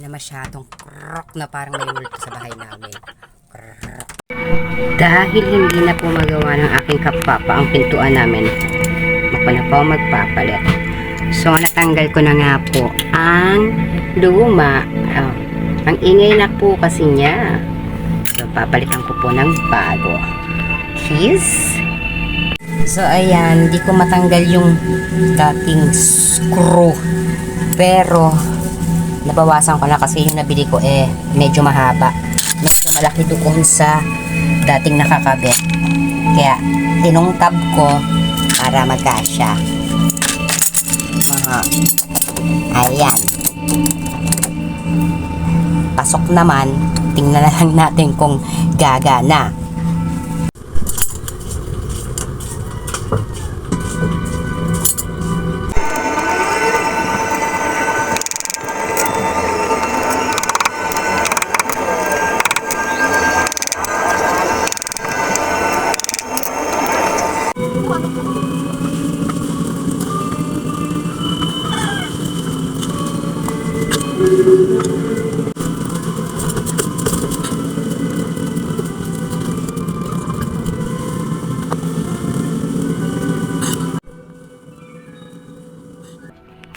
na masyadong krok na parang may multo sa bahay namin. Krok. Dahil hindi na po magawa ng aking kapapa ang pintuan namin, ako na po magpapalit. So natanggal ko na nga po ang luma. Ang ingay na po kasi niya. So papalitan ko po ng bago. Kiss. So ayan, hindi ko matanggal yung dating screw. Pero nabawasan ko na kasi yung nabili ko medyo mahaba. Medyo malaki doon sa dating nakakabit. Kaya tinungtab ko para magkasya. Ayan. Pasok naman. Tingnan na lang natin kung gagana.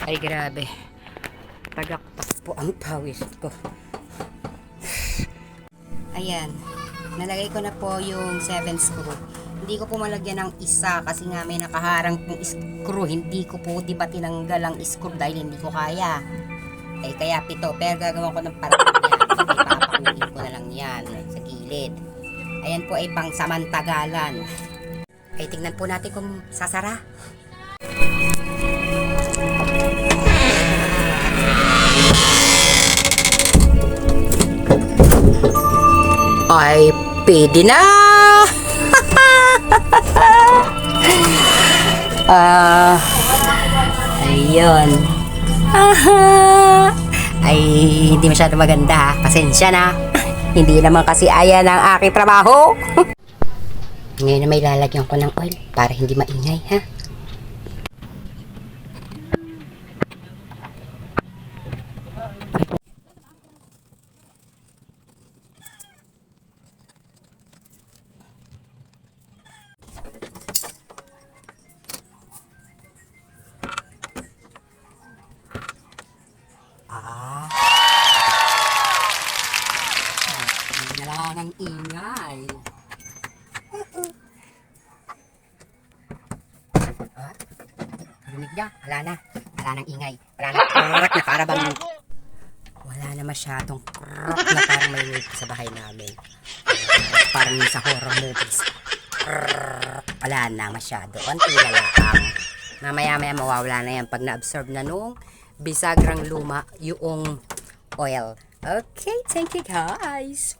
Ay grabe, tagaktak po ang pawis ko. Ayan, nalagay ko na po yung 7 screw. Hindi ko po malagyan ng isa kasi nga may nakaharang pong screw. Hindi ko po diba tinanggal ang screw dahil hindi ko kaya. Kaya 7, pero gagawin ko ng parang yan. Ipapakunin ko na lang yan sa gilid. Ayan po ay pang samantagalan. Tingnan po natin kung sasara. Ay, pwede na! Ayun. Ay, hindi masyado maganda. Pasensya na. Hindi naman kasi ayan ang aking trabaho. Ngayon na may lalagyan ko ng oil para hindi maingay, ha? Wala nang ingay. Rinig niya? Wala na. Wala nang ingay. Wala nang krok na para bang... Wala na masyadong krok na parang may multo sa bahay namin. Parang sa horror movies. Wala na masyado. Konti na lang. Mamaya-maya mawawala na yan pag na-absorb na nung bisagrang luma yung oil. Okay, thank you guys.